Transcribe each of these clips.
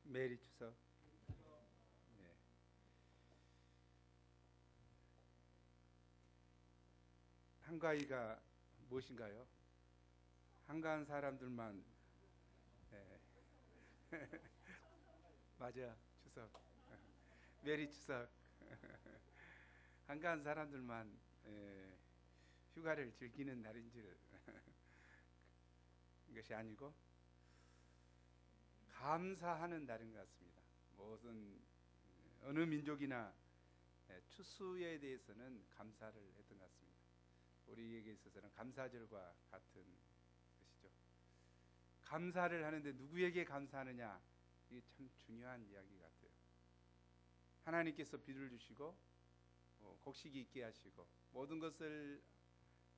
메리 추석. 네. 한가위가 무엇인가요? 한가한 사람들만. 네. 맞아, 추석. 메리 추석. 한가한 사람들만 휴가를 즐기는 날인 줄 것이 아니고 감사하는 날인 것 같습니다. 무슨 어느 민족이나 추수에 대해서는 감사를 했던 것 같습니다. 우리에게 있어서는 감사절과 같은 것이죠. 감사를 하는데 누구에게 감사하느냐, 이게 참 중요한 이야기 같아요. 하나님께서 비를 주시고 곡식이 있게 하시고 모든 것을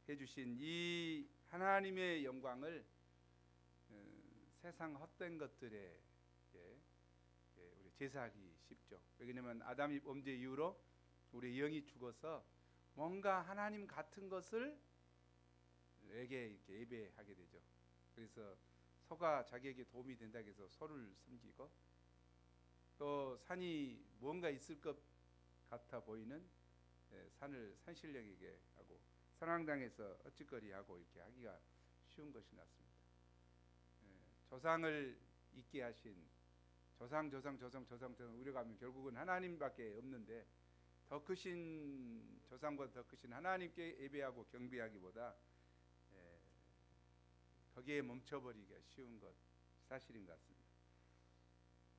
해주신 이 하나님의 영광을 세상 헛된 것들에 우리 제사하기 쉽죠. 왜냐하면 아담이 범죄 이후로 우리 영이 죽어서 뭔가 하나님 같은 것을 에게 이렇게 예배하게 되죠. 그래서 소가 자기에게 도움이 된다고 해서 소를 섬기고, 또 산이 뭔가 있을 것 같아 보이는 산을 산신령에게 하고, 산왕당에서 어찌거리하고 이렇게 하기가 쉬운 것이 낫습니다. 조상을 있게 하신 조상 우리가 하면 결국은 하나님밖에 없는데, 더 크신 조상보다 더 크신 하나님께 예배하고 경배하기보다 거기에 멈춰버리기가 쉬운 것 사실인 것 같습니다.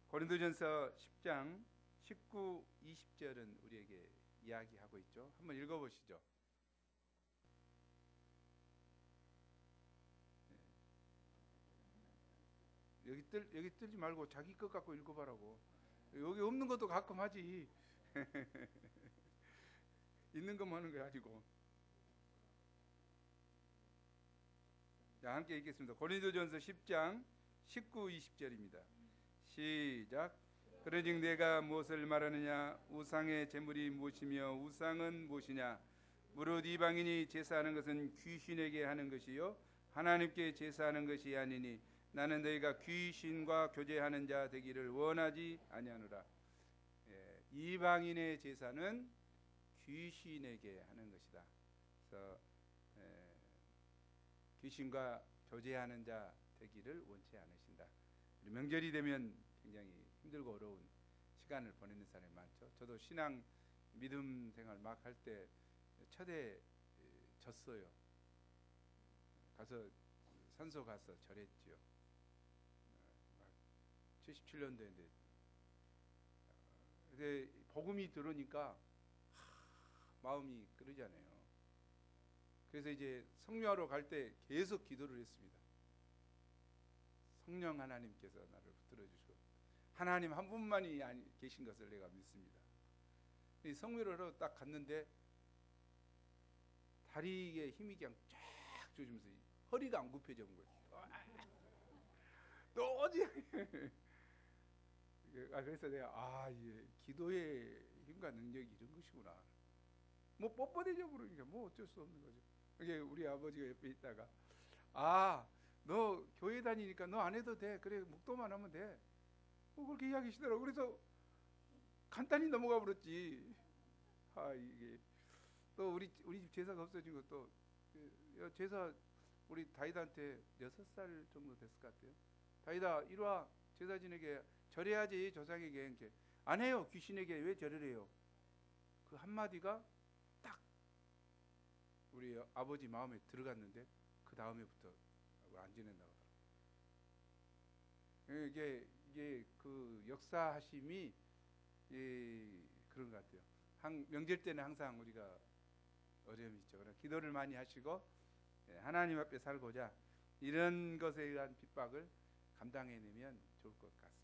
고린도전서 10장 19, 20절은 우리에게 이야기하고 있죠. 한번 읽어보시죠. 여기 들지 말고 자기 것 갖고 읽어봐라고. 여기 없는 것도 가끔 하지. 있는 것만 하는 게 아니고. 자, 함께 읽겠습니다. 고린도전서 10장 19, 20절입니다. 시작. 그러즉 내가 무엇을 말하느냐? 우상의 제물이 무엇이며 우상은 무엇이냐? 무릇 이방인이 제사하는 것은 귀신에게 하는 것이요 하나님께 제사하는 것이 아니니 나는 너희가 귀신과 교제하는 자 되기를 원하지 아니하노라. 이방인의 제사는 귀신에게 하는 것이다. 그래서 귀신과 교제하는 자 되기를 원치 않으신다. 명절이 되면 굉장히 힘들고 어려운 시간을 보내는 사람이 많죠. 저도 신앙 믿음 생활 막 할 때 첫해 졌어요. 가서 산소 가서 절했지요. 77년도인데 근데 복음이 들으니까 마음이 그러잖아요. 그래서 이제 성묘하러 갈 때 계속 기도를 했습니다. 성령 하나님께서 나를 붙들어 주시고 하나님 한 분만이 계신 것을 내가 믿습니다. 성묘를 하러 딱 갔는데 다리에 힘이 그냥 쫙 조지면서 허리가 안 굽혀져 온 거예요. 도저히. 그래서 내가 기도의 힘과 능력이 이런 것이구나. 뭐 뻣뻣해져 버리니까 뭐 어쩔 수 없는 거죠. 이게 우리 아버지가 옆에 있다가 너 교회 다니니까 너 안 해도 돼. 그래 묵도만 하면 돼. 그렇게 이야기하시더라고. 그래서 간단히 넘어가 버렸지. 이게 또 우리 집 제사가 없어진 것도 제사 우리 다이다한테 6살 정도 됐을 것 같아요. 다이다 이리 와 제사 지내게 절해야지 조상에게. 이렇게 안 해요. 귀신에게 왜 절을 해요? 그 한마디가 딱 우리 아버지 마음에 들어갔는데 그 다음에부터 안 지낸다고 하더라고요. 이게 그 역사하심이 그런 것 같아요. 명절 때는 항상 우리가 어려움이 있죠. 그러나 기도를 많이 하시고 하나님 앞에 살고자 이런 것에 의한 핍박을 감당해내면 좋을 것 같습니다.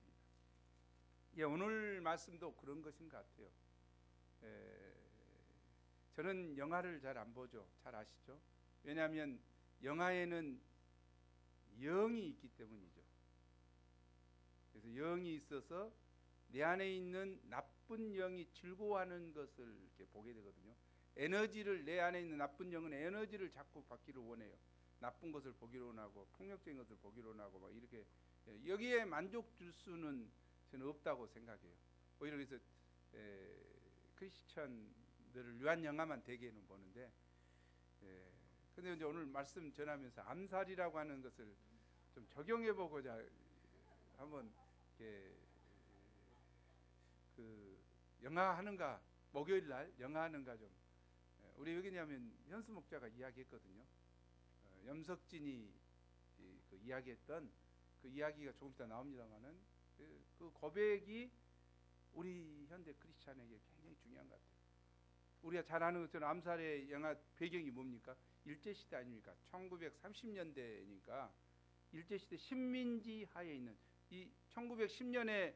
오늘 말씀도 그런 것인 것 같아요. 저는 영화를 잘 안 보죠. 잘 아시죠? 왜냐하면 영화에는 영이 있기 때문이죠. 그래서 영이 있어서 내 안에 있는 나쁜 영이 즐거워하는 것을 이렇게 보게 되거든요. 내 안에 있는 나쁜 영은 에너지를 자꾸 받기를 원해요. 나쁜 것을 보기로 원하고 폭력적인 것을 보기로 원하고 막 이렇게 여기에 만족 줄 수는 저는 없다고 생각해요. 오히려 그래서 크리스천들을 위한 영화만 대개는 보는데, 근데 이제 오늘 말씀 전하면서 암살이라고 하는 것을 좀 적용해 보고자 한번 이렇게 그 영화 하는가, 목요일 날 영화 하는가 좀, 우리 왜냐하면 현수 목자가 이야기했거든요. 염석진이 그 이야기했던 그 이야기가 조금 이따 나옵니다만은 그 고백이 우리 현대 크리스찬에게 굉장히 중요한 것 같아요. 우리가 잘 아는 것처럼 암살의 영화 배경이 뭡니까? 일제시대 아닙니까? 1930년대니까 일제시대 식민지 하에 있는 이 1910년에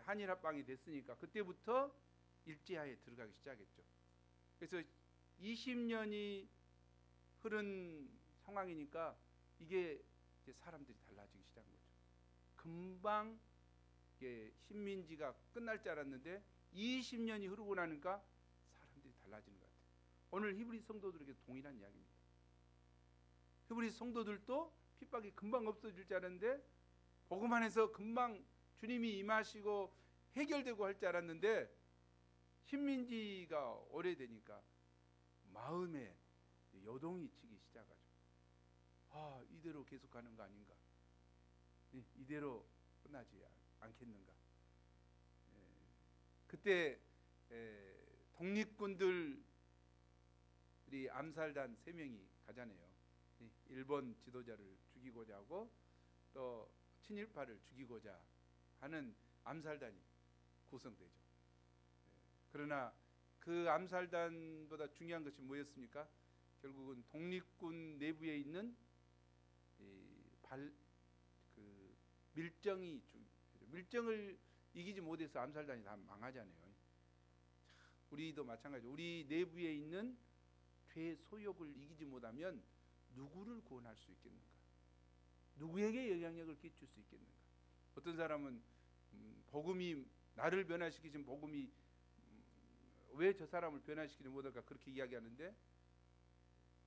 한일합방이 됐으니까 그때부터 일제하에 들어가기 시작했죠. 그래서 20년이 흐른 상황이니까 이게 이제 사람들이 달라지기 시작한 거죠. 금방 이게 식민지가 끝날 줄 알았는데 20년이 흐르고 나니까 사람들이 달라지는 것 같아요. 오늘 히브리 성도들에게 동일한 이야기입니다. 히브리 성도들도 핍박이 금방 없어질 줄 알았는데 복음 안에서 금방 주님이 임하시고 해결되고 할 줄 알았는데 식민지가 오래되니까 마음에 요동이 치기 시작하죠. 아, 이대로 계속 가는 거 아닌가? 이대로 끝나지 않겠는가? 그때 독립군들이 암살단 3명이 가잖아요. 일본 지도자를 죽이고자 하고 또 친일파를 죽이고자 하는 암살단이 구성되죠. 그러나 그 암살단보다 중요한 것이 뭐였습니까? 결국은 독립군 내부에 있는 밀정을 이기지 못해서 암살단이 다 망하잖아요. 우리도 마찬가지로 우리 내부에 있는 죄 소욕을 이기지 못하면 누구를 구원할 수 있겠는가? 누구에게 영향력을 끼칠 수 있겠는가? 어떤 사람은 복음이 나를 변화시키신 복음이 왜 저 사람을 변화시키지 못할까 그렇게 이야기하는데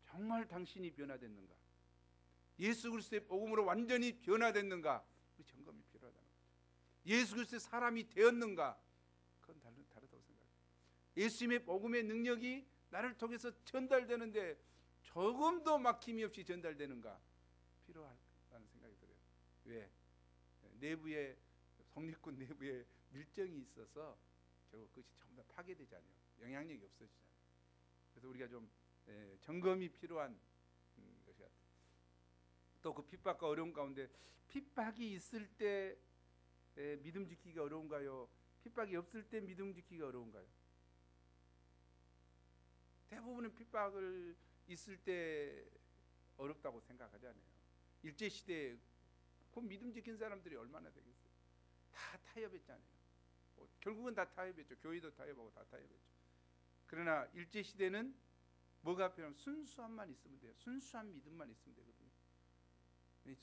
정말 당신이 변화됐는가? 예수 그리스도의 복음으로 완전히 변화됐는가? 그 점검이 필요하다는 거죠. 예수 그리스도의 사람이 되었는가? 그건 다르다고 생각해요. 예수님의 복음의 능력이 나를 통해서 전달되는데 조금도 막힘이 없이 전달되는가? 필요하다는 생각이 들어요. 왜? 내부에 독립군 내부에 밀정이 있어서 결국 그것이 전부 다 파괴되잖아요. 영향력이 없어지잖아요. 그래서 우리가 좀 점검이 필요한 것이 같아요. 또 그 핍박과 어려움 가운데 핍박이 있을 때 믿음 지키기가 어려운가요? 핍박이 없을 때 믿음 지키기가 어려운가요? 대부분은 핍박을 있을 때 어렵다고 생각하잖아요. 일제시대에 그 믿음 지킨 사람들이 얼마나 되겠어요? 다 타협했잖아요. 결국은 다 타협했죠. 교회도 타협하고 다 타협했죠. 그러나 일제시대는 뭐가 필요하면 순수함만 있으면 돼요. 순수한 믿음만 있으면 되거든요.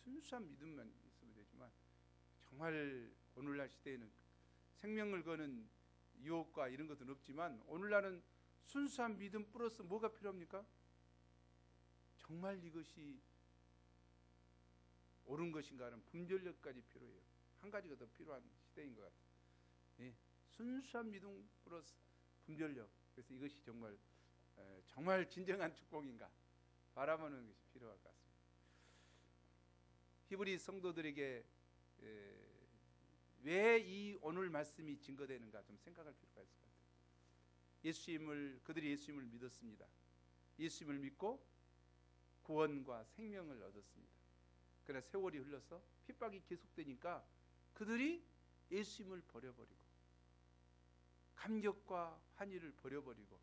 순수한 믿음만 있으면 되지만 정말 오늘날 시대에는 생명을 거는 유혹과 이런 것은 없지만 오늘날은 순수한 믿음 플러스 뭐가 필요합니까? 정말 이것이 옳은 것인가 하는 분별력까지 필요해요. 한 가지가 더 필요한 시대인 것 같아요. 순수한 믿음 플러스 분별력. 그래서 이것이 정말 진정한 축복인가 바라보는 것이 필요할 것 같습니다. 히브리 성도들에게 왜 이 오늘 말씀이 증거되는가 좀 생각할 필요가 있을 것 같아요. 그들이 예수님을 믿었습니다. 예수님을 믿고 구원과 생명을 얻었습니다. 그러나 세월이 흘러서 핍박이 계속되니까 그들이 예수님을 버려버리고 감격과 환희를 버려버리고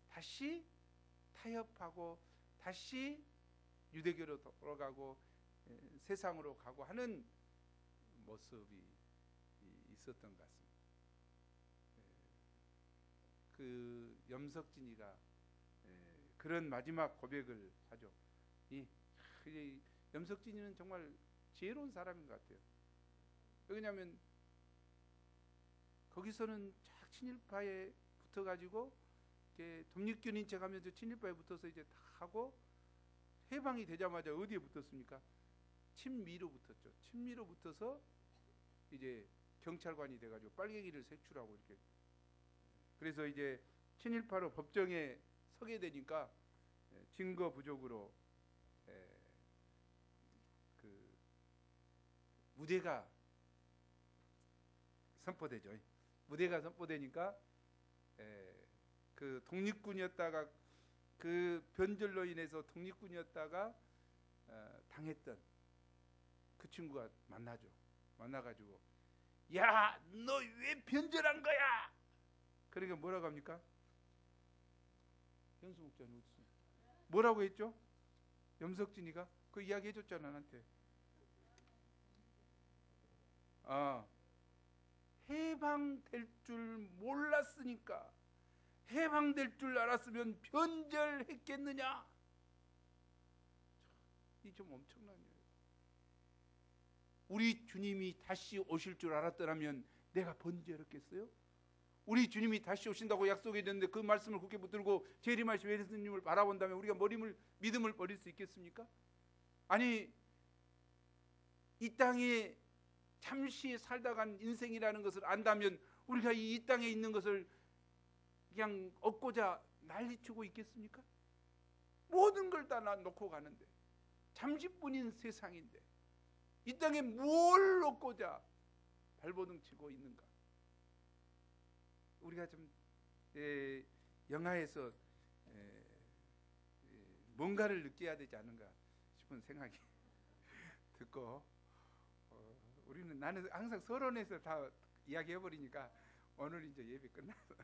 다시 타협하고 다시 유대교로 돌아가고 세상으로 가고 하는 모습이 있었던 것 같습니다. 그 염석진이가 그런 마지막 고백을 하죠. 염석진이는 정말 지혜로운 사람인 것 같아요. 왜냐하면 거기서는 쫙 친일파에 붙어가지고 독립군인 척하면서 친일파에 붙어서 이제 다 하고 해방이 되자마자 어디에 붙었습니까? 친미로 붙었죠. 친미로 붙어서 이제 경찰관이 돼가지고 빨갱이를 색출하고 이렇게. 그래서 이제 친일파로 법정에 서게 되니까 증거 부족으로 그 무죄가 선포되죠. 무죄가 선포되니까 그 독립군이었다가 그 변절로 인해서 독립군이었다가 당했던 그 친구가 만나죠. 만나가지고 야, 너 왜 변절한 거야? 그러니까 뭐라고 합니까? 현수 목사님 어디 있어요? 뭐라고 했죠? 염석진이가 그 이야기 해줬잖아 나한테. 해방될 줄 몰랐으니까, 해방될 줄 알았으면 변절했겠느냐? 이 좀 엄청난 일이에요. 우리 주님이 다시 오실 줄 알았더라면 내가 변절했겠어요? 우리 주님이 다시 오신다고 약속했는데 그 말씀을 굳게 붙들고 재림하신 예수님을 바라본다면 우리가 믿음을 버릴 수 있겠습니까? 아니, 이 땅에 잠시 살다 간 인생이라는 것을 안다면 우리가 이 땅에 있는 것을 그냥 얻고자 난리치고 있겠습니까? 모든 걸 다 놓고 가는데, 잠시뿐인 세상인데 이 땅에 뭘 얻고자 발버둥 치고 있는가? 우리가 좀 영화에서 뭔가를 느껴야 되지 않는가 싶은 생각이 듣고, 나는 항상 서론에서 다 이야기해 버리니까 오늘 이제 예배 끝났어.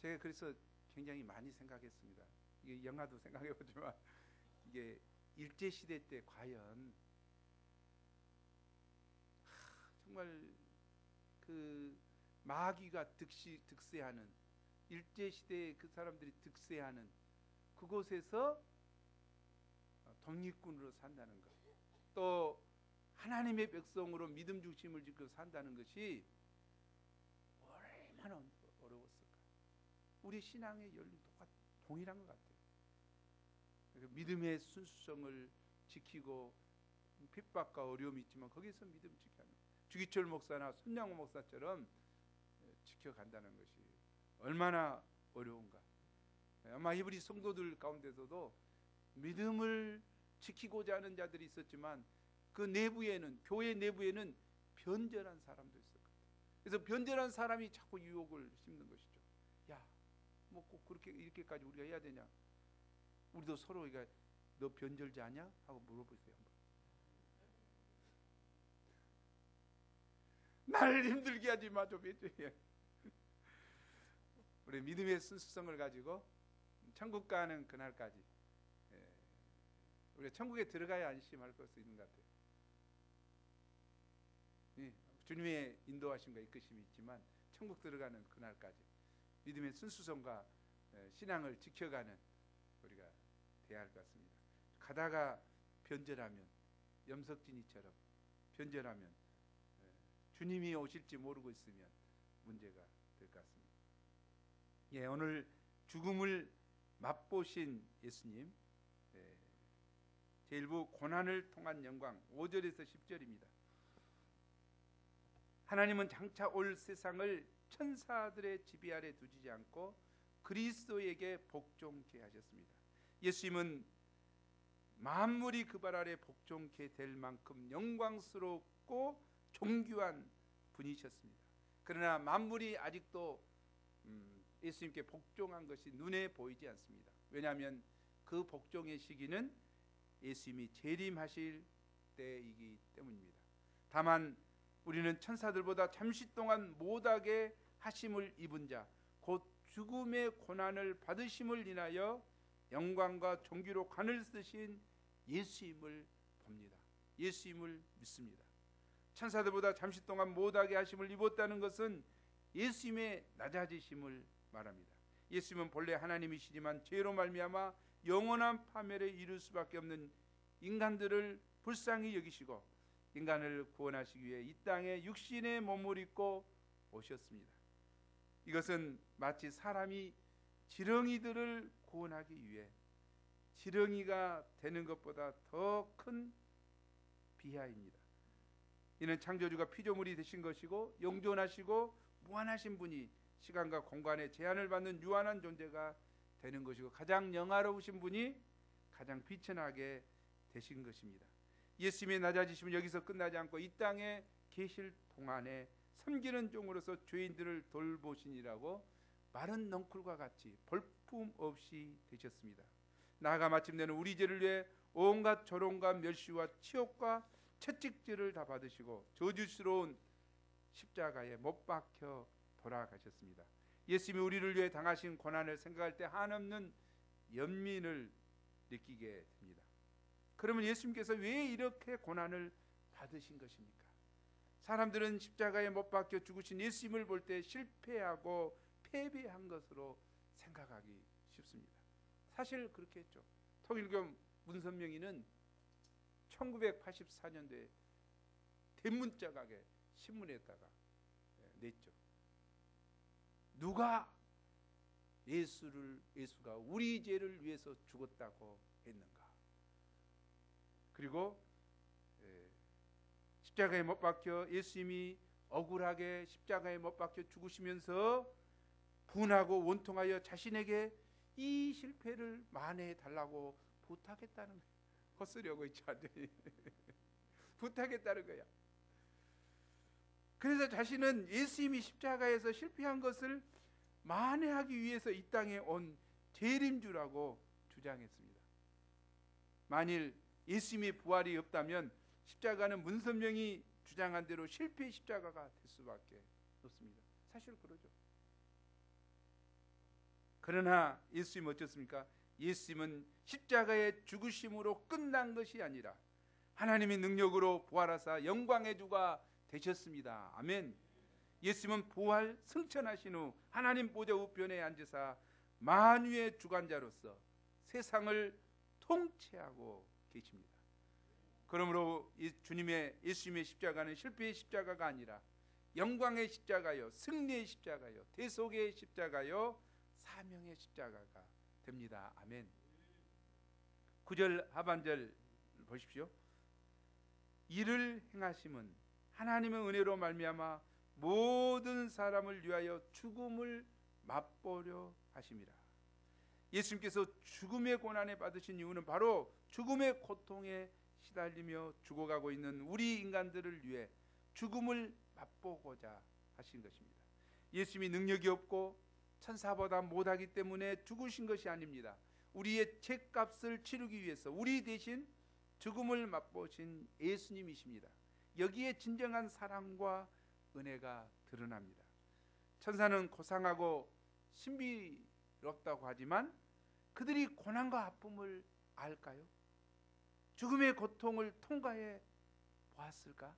제가 그래서 굉장히 많이 생각했습니다. 이게 영화도 생각해 보지만 이게 일제 시대 때 과연 정말 그 마귀가 득세하는, 일제 시대에 그 사람들이 득세하는 그곳에서 독립군으로 산다는 것, 또 하나님의 백성으로 믿음 중심을 지켜 산다는 것이 얼마나 어려웠을까. 우리 신앙의 연륜 동일한 것 같아요. 믿음의 순수성을 지키고 핍박과 어려움이 있지만 거기서 믿음을 지켜야 합니다. 주기철 목사나 손양호 목사처럼 지켜간다는 것이 얼마나 어려운가. 아마 히브리 성도들 가운데서도 믿음을 지키고자 하는 자들이 있었지만 그 내부에는, 교회 내부에는 변절한 사람도 있을 것 같아요. 그래서 변절한 사람이 자꾸 유혹을 심는 것이죠. 야, 뭐 꼭 그렇게 이렇게까지 우리가 해야 되냐? 우리도 서로 너 변절자냐? 하고 물어보세요. 나를 힘들게 하지 마, 좀 해줘야. 우리 믿음의 순수성을 가지고 천국 가는 그날까지 우리가 천국에 들어가야 안심할 수 있는 것 같아요. 주님의 인도하심과 이끄심이 있지만 천국 들어가는 그날까지 믿음의 순수성과 신앙을 지켜가는 우리가 돼야 할 것 같습니다. 가다가 변절하면, 염석진이처럼 변절하면 주님이 오실지 모르고 있으면 문제가 될 것 같습니다. 오늘 죽음을 맛보신 예수님, 제1부 고난을 통한 영광 5절에서 10절입니다. 하나님은 장차 올 세상을 천사들의 지배 아래 두지 않고 그리스도에게 복종케 하셨습니다. 예수님은 만물이 그 발 아래 복종케 될 만큼 영광스럽고 존귀한 분이셨습니다. 그러나 만물이 아직도 예수님께 복종한 것이 눈에 보이지 않습니다. 왜냐하면 그 복종의 시기는 예수님이 재림하실 때이기 때문입니다. 다만 우리는 천사들보다 잠시 동안 못하게 하심을 입은 자, 곧 죽음의 고난을 받으심을 인하여 영광과 존귀로 관을 쓰신 예수님을 봅니다. 예수님을 믿습니다. 천사들보다 잠시 동안 못하게 하심을 입었다는 것은 예수님의 낮아지심을 말합니다. 예수님은 본래 하나님이시지만 죄로 말미암아 영원한 파멸에 이를 수밖에 없는 인간들을 불쌍히 여기시고 인간을 구원하시기 위해 이 땅에 육신의 몸을 입고 오셨습니다. 이것은 마치 사람이 지렁이들을 구원하기 위해 지렁이가 되는 것보다 더 큰 비하입니다. 이는 창조주가 피조물이 되신 것이고 영존하시고 무한하신 분이 시간과 공간의 제한을 받는 유한한 존재가 되는 것이고 가장 영화로우신 분이 가장 비천하게 되신 것입니다. 예수님의 낮아지심은 여기서 끝나지 않고 이 땅에 계실 동안에 섬기는 종으로서 죄인들을 돌보시니라고 마른 넝쿨과 같이 볼품없이 되셨습니다. 나아가 마침내는 우리 죄를 위해 온갖 조롱과 멸시와 치욕과 채찍질을 다 받으시고 저주스러운 십자가에 못 박혀 돌아가셨습니다. 예수님이 우리를 위해 당하신 고난을 생각할 때 한없는 연민을 느끼게 됩니다. 그러면 예수님께서 왜 이렇게 고난을 받으신 것입니까? 사람들은 십자가에 못 박혀 죽으신 예수님을 볼 때 실패하고 패배한 것으로 생각하기 쉽습니다. 사실 그렇게 했죠. 통일교 문선명이는 1984년도에 대문짝하게 신문에다가 냈죠. 누가 예수가 우리 죄를 위해서 죽었다고 했는가? 그리고 십자가에 못 박혀 예수님이 억울하게 십자가에 못 박혀 죽으시면서 분하고 원통하여 자신에게 이 실패를 만회해 달라고 부탁했다는 거예요. 헛소리하고 있지 완전히. 부탁했다는 거야. 그래서 자신은 예수님이 십자가에서 실패한 것을 만회하기 위해서 이 땅에 온 재림주라고 주장했습니다. 만일 예수님의 부활이 없다면 십자가는 문선명이 주장한 대로 실패의 십자가가 될 수밖에 없습니다. 사실 그러죠. 그러나 예수님은 어떻습니까? 예수님은 십자가의 죽으심으로 끝난 것이 아니라 하나님의 능력으로 부활하사 영광의 주가 되셨습니다. 아멘. 예수님은 부활 승천하신 후 하나님 보좌 우편에 앉으사 만유의 주관자로서 세상을 통치하고 계십니다. 그러므로 예수님의 십자가는 실패의 십자가가 아니라 영광의 십자가요, 승리의 십자가요, 대속의 십자가요, 사명의 십자가가 됩니다. 아멘. 9절 하반절 보십시오. 이를 행하심은 하나님의 은혜로 말미암아 모든 사람을 위하여 죽음을 맛보려 하심이라. 예수님께서 죽음의 고난에 받으신 이유는 바로 죽음의 고통에 시달리며 죽어가고 있는 우리 인간들을 위해 죽음을 맛보고자 하신 것입니다. 예수님이 능력이 없고 천사보다 못하기 때문에 죽으신 것이 아닙니다. 우리의 죄값을 치르기 위해서 우리 대신 죽음을 맛보신 예수님이십니다. 여기에 진정한 사랑과 은혜가 드러납니다. 천사는 고상하고 신비롭다고 하지만 그들이 고난과 아픔을 알까요? 죽음의 고통을 통과해 보았을까?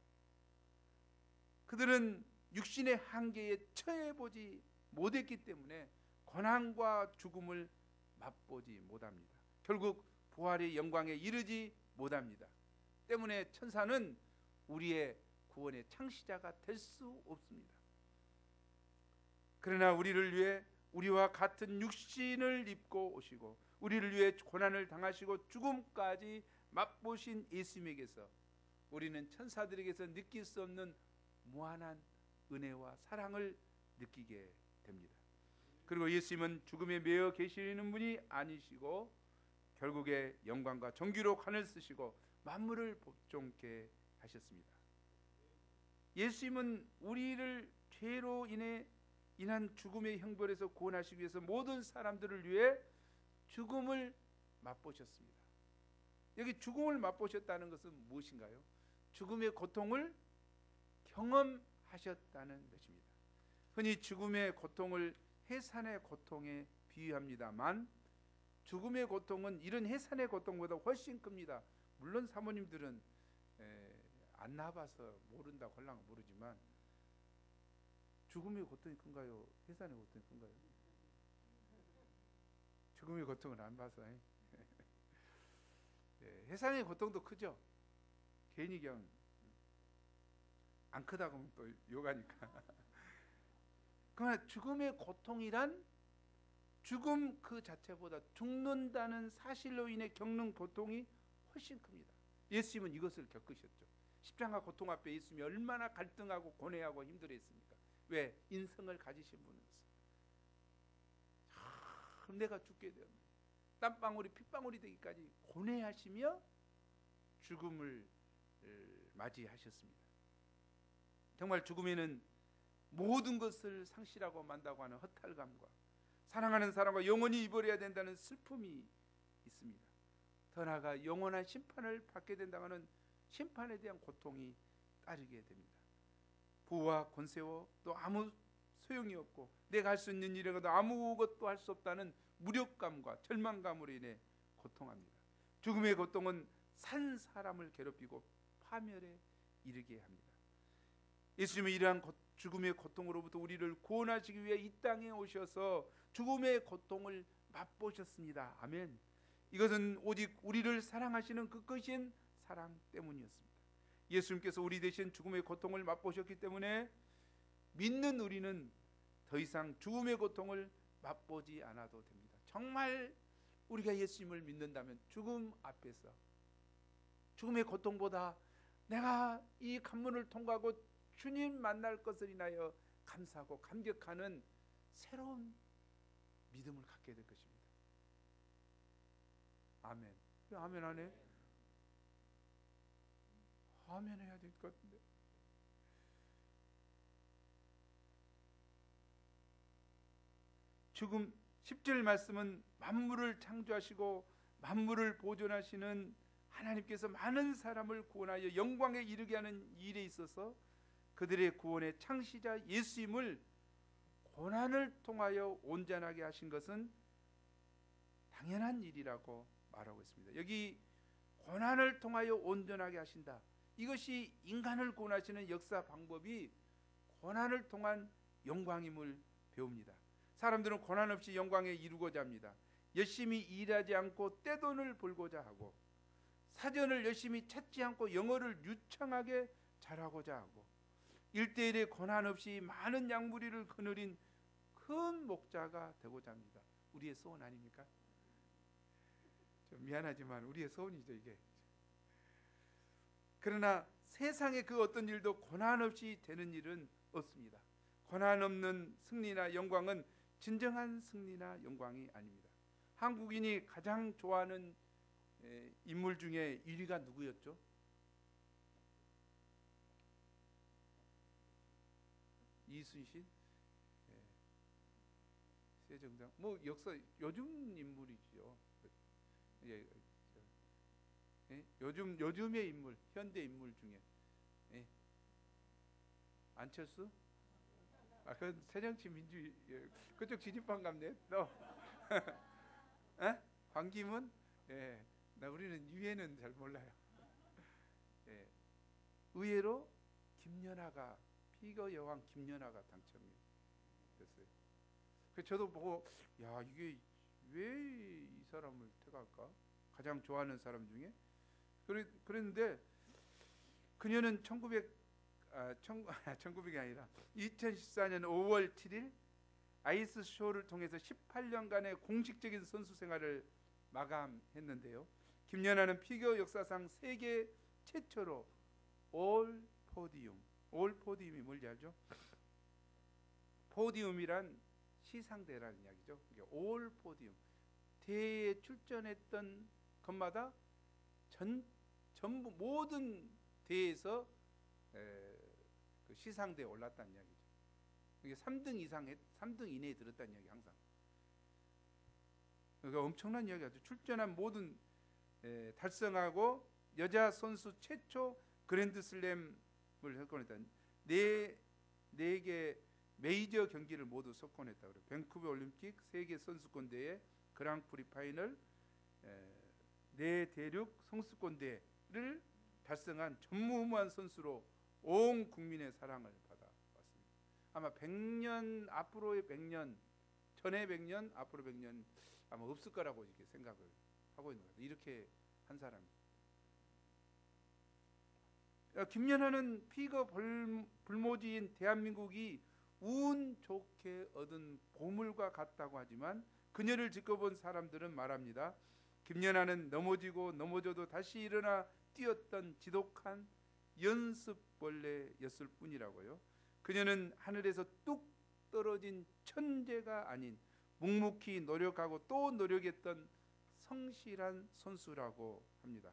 그들은 육신의 한계에 처해보지 못했기 때문에 고난과 죽음을 맛보지 못합니다. 결국 부활의 영광에 이르지 못합니다. 때문에 천사는 우리의 구원의 창시자가 될 수 없습니다. 그러나 우리를 위해 우리와 같은 육신을 입고 오시고 우리를 위해 고난을 당하시고 죽음까지 맛보신 예수님에게서 우리는 천사들에게서 느낄 수 없는 무한한 은혜와 사랑을 느끼게 됩니다. 그리고 예수님은 죽음에 매여 계시는 분이 아니시고 결국에 영광과 존귀로 관을 쓰시고 만물을 복종케 하셨습니다. 예수님은 우리를 죄로 인한 죽음의 형벌에서 구원하시기 위해서 모든 사람들을 위해 죽음을 맛보셨습니다. 여기 죽음을 맛보셨다는 것은 무엇인가요? 죽음의 고통을 경험하셨다는 것입니다. 흔히 죽음의 고통을 해산의 고통에 비유합니다만 죽음의 고통은 이런 해산의 고통보다 훨씬 큽니다. 물론 사모님들은 안 나봐서 모른다고 헐랑 모르지만 죽음의 고통이 큰가요? 해산의 고통이 큰가요? 죽음의 고통을 안 봐서 해산의 고통도 크죠. 괜히 그냥 안 크다고 하면 또 욕하니까. 그러나 죽음의 고통이란 죽음 그 자체보다 죽는다는 사실로 인해 겪는 고통이 훨씬 큽니다. 예수님은 이것을 겪으셨죠. 십자가 고통 앞에 있으며 얼마나 갈등하고 고뇌하고 힘들었습니까? 왜? 인성을 가지신 분으로서. 내가 죽게 되었는데 땀방울이 핏방울이 되기까지 고뇌하시며 죽음을 맞이하셨습니다. 정말 죽음에는 모든 것을 상실하고 만다고 하는 허탈감과 사랑하는 사람과 영원히 이별해야 된다는 슬픔이 있습니다. 더 나아가 영원한 심판을 받게 된다는 심판에 대한 고통이 따르게 됩니다. 부와 권세와 또 아무 소용이 없고 내가 할 수 있는 일이라도 아무것도 할 수 없다는 무력감과 절망감으로 인해 고통합니다. 죽음의 고통은 산 사람을 괴롭히고 파멸에 이르게 합니다. 예수님은 이러한 죽음의 고통으로부터 우리를 구원하시기 위해 이 땅에 오셔서 죽음의 고통을 맛보셨습니다. 아멘. 이것은 오직 우리를 사랑하시는 그 크신 사랑 때문이었습니다. 예수님께서 우리 대신 죽음의 고통을 맛보셨기 때문에 믿는 우리는 더 이상 죽음의 고통을 맛보지 않아도 됩니다. 정말 우리가 예수님을 믿는다면 죽음 앞에서 죽음의 고통보다 내가 이 관문을 통과하고 주님 만날 것을 인하여 감사하고 감격하는 새로운 믿음을 갖게 될 것입니다. 아멘. 왜 아멘 안 해? 아멘 해야 될 것 같은데. 죽음 10절 말씀은 만물을 창조하시고 만물을 보존하시는 하나님께서 많은 사람을 구원하여 영광에 이르게 하는 일에 있어서 그들의 구원의 창시자 예수님을 고난을 통하여 온전하게 하신 것은 당연한 일이라고 말하고 있습니다. 여기 고난을 통하여 온전하게 하신다. 이것이 인간을 구원하시는 역사 방법이 고난을 통한 영광임을 배웁니다. 사람들은 고난 없이 영광에 이루고자 합니다. 열심히 일하지 않고 떼돈을 벌고자 하고 사전을 열심히 찾지 않고 영어를 유창하게 잘하고자 하고 1대1의 고난 없이 많은 양무리를 거느린 큰 목자가 되고자 합니다. 우리의 소원 아닙니까? 좀 미안하지만 우리의 소원이죠 이게. 그러나 세상에 그 어떤 일도 고난 없이 되는 일은 없습니다. 고난 없는 승리나 영광은 진정한 승리나 영광이 아닙니다. 한국인이 가장 좋아하는 인물 중에 1위가 누구였죠? 이순신? 세종장? 뭐 역사 요즘 인물이죠. 요즘의 인물, 현대 인물 중에 안철수? 아, 그건 새정치민주주의 그쪽 진입한 갑네. 너 황기문? 나 우리는 유해는 잘 몰라요. 의외로 김연아가 피거 여왕 김연아가 당첨이 됐어요. 그래서 저도 보고 야 이게 왜 이 사람을 택할까? 가장 좋아하는 사람 중에 그랬는데 그녀는 1900이 아니라 2014년 5월 7일 아이스 쇼를 통해서 18년간의 공식적인 선수 생활을 마감했는데요. 김연아는 피겨 역사상 세계 최초로 올 포디움이 뭔지 알죠? 포디움이란 시상대라는 이야기죠. 올 포디움 대회에 출전했던 것마다 전부 모든 대회에서 그 시상대에 올랐다는 이야기죠. 이게 3등 이내에 들었다는 이야기 항상. 그러니까 엄청난 이야기죠. 출전한 모든 달성하고 여자 선수 최초 그랜드슬램을 석권했다. 네 개 메이저 경기를 모두 석권했다. 그래요. 밴쿠버 올림픽, 세계 선수권 대회, 그랑프리 파이널, 네 대륙 성수권 대회를 달성한 전무후무한 선수로 온 국민의 사랑을 받아왔습니다. 아마 100년 앞으로의 100년, 전에 100년, 앞으로 100년 아마 없을 거라고 이렇게 생각을 하고 있는 거예요. 이렇게 한 사람입니다. 김연아는 피거 불모지인 대한민국이 운 좋게 얻은 보물과 같다고 하지만 그녀를 지켜본 사람들은 말합니다. 김연아는 넘어지고 넘어져도 다시 일어나 뛰었던 지독한 연습벌레였을 뿐이라고요. 그녀는 하늘에서 뚝 떨어진 천재가 아닌 묵묵히 노력하고 또 노력했던 성실한 선수라고 합니다.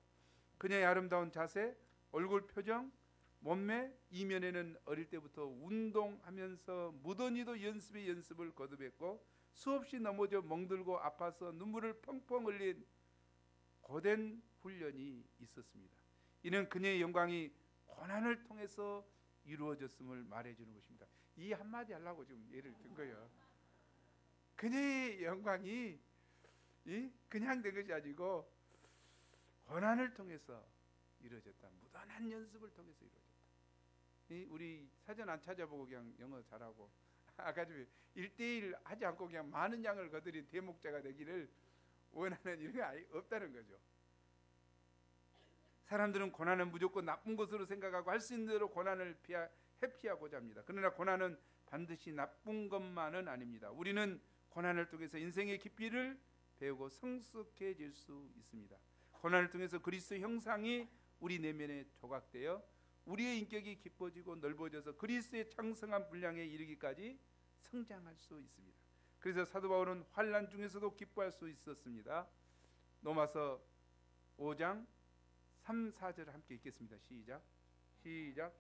그녀의 아름다운 자세, 얼굴 표정, 몸매, 이면에는 어릴 때부터 운동하면서 무던히도 연습에 연습을 거듭했고 수없이 넘어져 멍들고 아파서 눈물을 펑펑 흘린 고된 훈련이 있었습니다. 이는 그녀의 영광이 고난을 통해서 이루어졌음을 말해주는 것입니다. 이 한마디 하려고 지금 예를 든 거예요. 그녀의 영광이 그냥 된 것이 아니고 고난을 통해서 이루어졌다. 무던한 연습을 통해서 이루어졌다. 우리 사전 안 찾아보고 그냥 영어 잘하고 아까 좀 1대1 하지 않고 그냥 많은 양을 거들인 대목자가 되기를 원하는 이런 게 없다는 거죠. 사람들은 고난은 무조건 나쁜 것으로 생각하고 할 수 있는 대로 고난을 회피하고자 합니다. 그러나 고난은 반드시 나쁜 것만은 아닙니다. 우리는 고난을 통해서 인생의 깊이를 배우고 성숙해질 수 있습니다. 고난을 통해서 그리스도 형상이 우리 내면에 조각되어 우리의 인격이 깊어지고 넓어져서 그리스도의 창성한 분량에 이르기까지 성장할 수 있습니다. 그래서 사도 바울은 환난 중에서도 기뻐할 수 있었습니다. 로마서 5장 3, 4절 함께 읽겠습니다. 시작.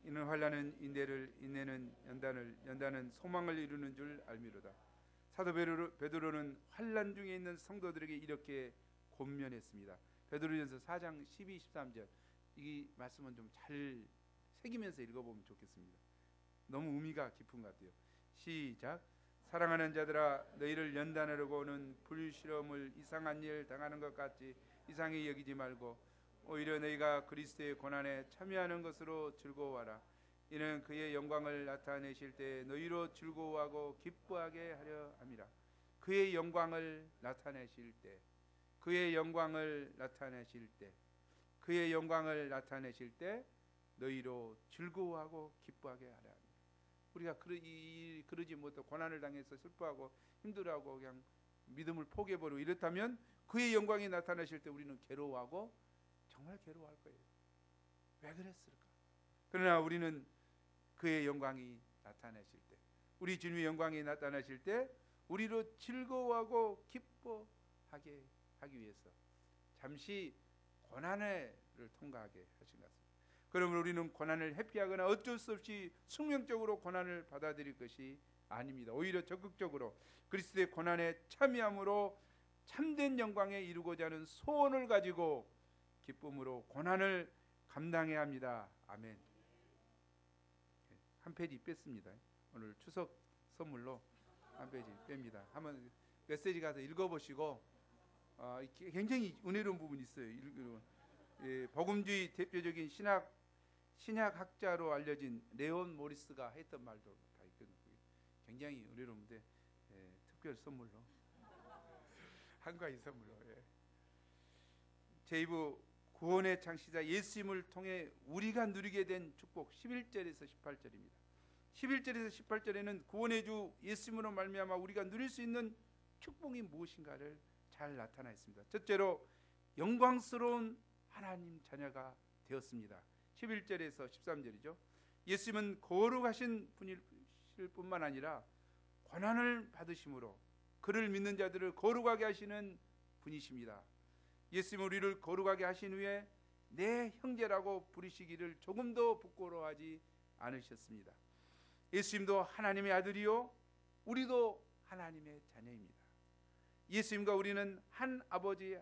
이는 환난은 인내를, 인내는 연단을, 연단은 소망을 이루는 줄 알미로다. 사도 베드로는 환난 중에 있는 성도들에게 이렇게 권면했습니다. 베드로전서 4장 12, 13절. 이 말씀은 좀 잘 새기면서 읽어보면 좋겠습니다. 너무 의미가 깊은 것 같아요. 시작. 사랑하는 자들아, 너희를 연단하려고 오는 불시험을 이상한 일 당하는 것 같이 이상히 여기지 말고 오히려 너희가 그리스도의 고난에 참여하는 것으로 즐거워하라. 이는 그의 영광을 나타내실 때 너희로 즐거워하고 기뻐하게 하려 함이라. 그의 영광을 나타내실 때, 그의 영광을 나타내실 때, 그의 영광을 나타내실 때 너희로 즐거워하고 기뻐하게 하라 합니다. 우리가 그러지 못하고 고난을 당해서 슬퍼하고 힘들어하고 그냥 믿음을 포기해버리고 이렇다면 그의 영광이 나타나실 때 우리는 괴로워하고 정말 괴로워할 거예요. 왜 그랬을까? 그러나 우리는 그의 영광이 나타나실 때, 우리 주님의 영광이 나타나실 때 우리로 즐거워하고 기뻐하게 하기 위해서 잠시 고난을 통과하게 하신 것 같습니다. 그러면 우리는 고난을 회피하거나 어쩔 수 없이 숙명적으로 고난을 받아들일 것이 아닙니다. 오히려 적극적으로 그리스도의 고난에 참여함으로 참된 영광에 이루고자 하는 소원을 가지고 기쁨으로 고난을 감당해야 합니다. 아멘. 한 페이지 뺐습니다. 오늘 추석 선물로 한 페이지 뺍니다. 한번 메시지 가서 읽어보시고 굉장히 은혜로운 부분이 있어요. 복음주의 대표적인 신약학자로 알려진 레온 모리스가 했던 말도 다 있거든요. 굉장히 은혜로운데 특별 선물로 한가위 선물로 제2부 구원의 창시자 예수님을 통해 우리가 누리게 된 축복 11절에서 18절입니다. 11절에서 18절에는 구원의 주 예수님으로 말미암아 우리가 누릴 수 있는 축복이 무엇인가를 잘 나타나 있습니다. 첫째로 영광스러운 하나님 자녀가 되었습니다. 11절에서 13절이죠. 예수님은 거룩하신 분일 뿐만 아니라 고난을 받으심으로 그를 믿는 자들을 거룩하게 하시는 분이십니다. 예수님은 우리를 거룩하게 하신 후에 내 형제라고 부르시기를 조금도 부끄러워하지 않으셨습니다. 예수님도 하나님의 아들이요 우리도 하나님의 자녀입니다. 예수님과 우리는 한 아버지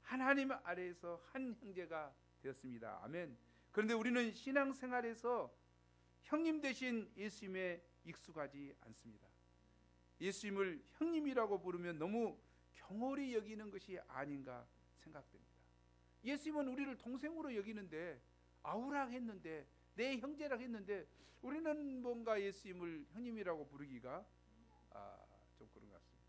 하나님 아래에서 한 형제가 되었습니다. 아멘. 그런데 우리는 신앙생활에서 형님 되신 예수님에 익숙하지 않습니다. 예수님을 형님이라고 부르면 너무 경홀히 여기는 것이 아닌가 생각됩니다. 예수님은 우리를 동생으로 여기는데 아우라 했는데 내 형제라고 했는데 우리는 뭔가 예수님을 형님이라고 부르기가 좀 그런 것 같습니다.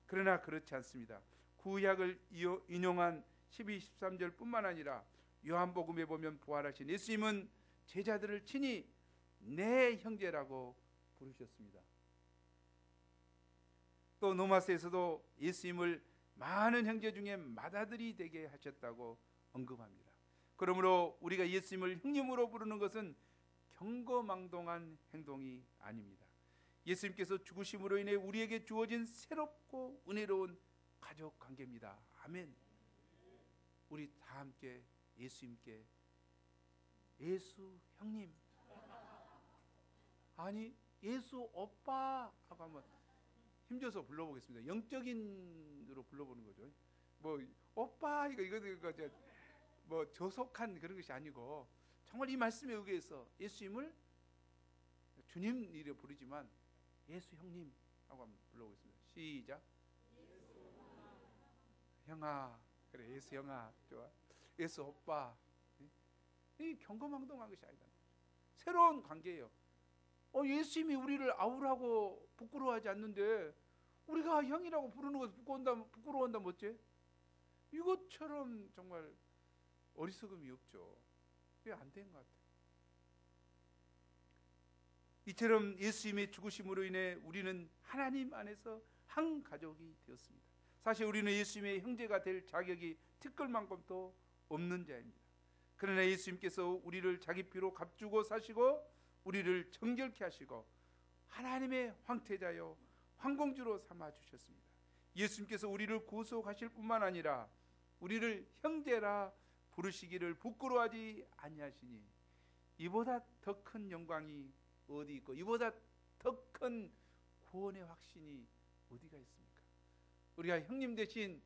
그러나 그렇지 않습니다. 구약을 인용한 12, 13절 뿐만 아니라 요한복음에 보면 부활하신 예수님은 제자들을 친히 내 형제라고 부르셨습니다. 또 노마스에서도 예수님을 많은 형제 중에 맏아들이 되게 하셨다고 언급합니다. 그러므로 우리가 예수님을 형님으로 부르는 것은 경거망동한 행동이 아닙니다. 예수님께서 죽으심으로 인해 우리에게 주어진 새롭고 은혜로운 가족 관계입니다. 아멘. 우리 다 함께 예수님께 예수 형님, 아니 예수 오빠 하고 한번 힘줘서 불러보겠습니다. 영적인으로 불러보는 거죠. 뭐 오빠 이거 뭐 조속한 그런 것이 아니고 정말 이 말씀에 의해서 예수님을 주님 이래 부르지만 예수 형님 하고 한번 불러보겠습니다. 시작. 형아, 그래 예수 형아 좋아. 예수 오빠. 이 경거망동한 것이 아니다. 새로운 관계예요. 예수님이 우리를 아우라고 부끄러워하지 않는데 우리가 형이라고 부르는 것을 부끄러워한다면 어째? 이것처럼 정말 어리석음이 없죠. 그게 안 된 것 같아요. 이처럼 예수님의 죽으심으로 인해 우리는 하나님 안에서 한 가족이 되었습니다. 사실 우리는 예수님의 형제가 될 자격이 티끌만큼도 없는 자입니다. 그러나 예수님께서 우리를 자기 피로 값주고 사시고 우리를 정결케 하시고 하나님의 황태자요 황공주로 삼아 주셨습니다. 예수님께서 우리를 구속하실 뿐만 아니라 우리를 형제라 부르시기를 부끄러워하지 아니하시니 이보다 더 큰 영광이 어디 있고 이보다 더 큰 구원의 확신이 어디가 있습니까? 우리가 형님 대신